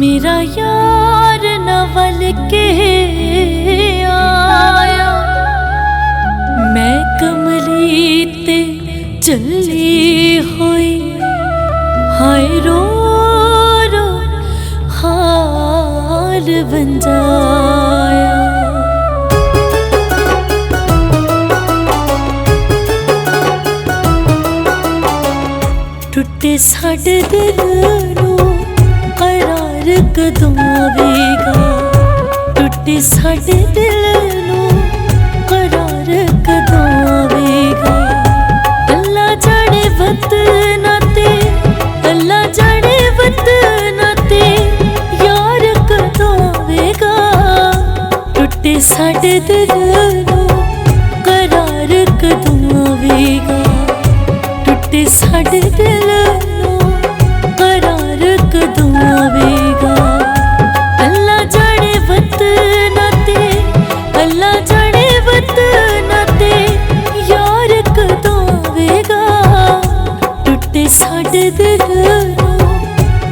मेरा यार नवल के आया, मैं कमली ते चली हुई, हाय रो रो हाल बन जाया। टुटे साडे दिल नू करार कदों आवेगा, टुटे साडे दिल नू करार कदों आवेगा। अल्लाह जाने वतना ते, अल्लाह जाने वतना ते यार कदों आवेगा। टुटे साडे दिल नू करार कदों आवेगा, टुटे साडे दिल नू करार कदों आवेगा। अल्लाह जाने वतना ते, अल्लाह जाने वतना ते यार कदों आवेगा। टुटे साडे दिल नू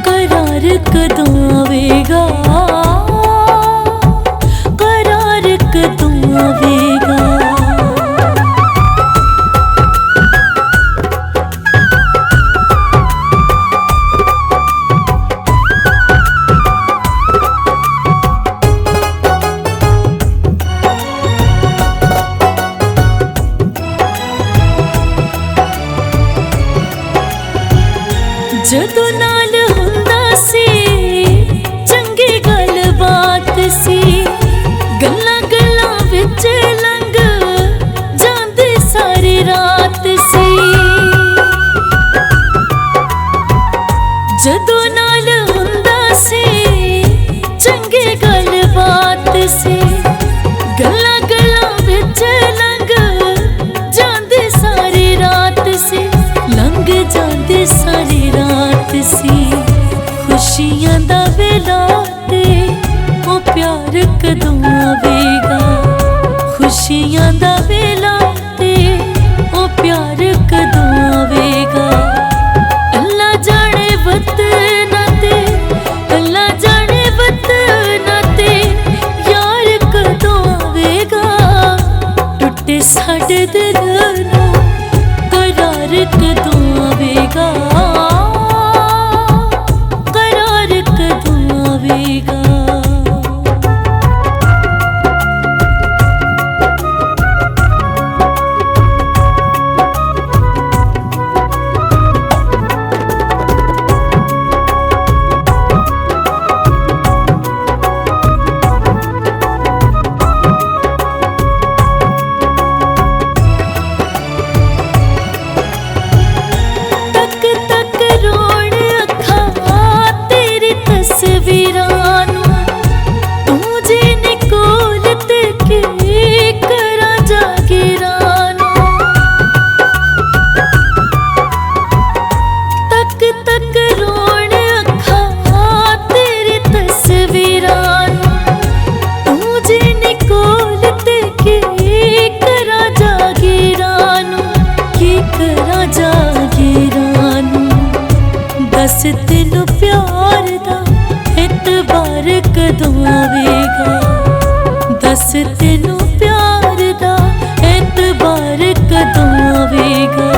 करार कदों आवेगा, करार कदों आवेगा। जदों नाल हुंदा सी चंगी गल बात सी, गल्लां गल्लां विच लंघ जांदी सारी रात सी। जदों नाल हुंदा सी चंगी गल बात सी, गल्लां गल्लां विच लंघ जांदी सारी रात सी, लंघ जांदी सारी रात सी। खुशियां दा वेला ते ओ प्यार कदों आवेगा, खुशियां दा वेला ते ओ प्यार कदों आवेगा। अल्लाह जाने वतना ते, अल्लाह जाने वतना ते यार कदों आवेगा। टुटे साडे दिल नू करार कदों आवेगा, करार कदों आवेगा। दस तेनू प्यार दा एतबार कदों आवेगा, दस तेनू प्यार दा एतबार कदों आवेगा।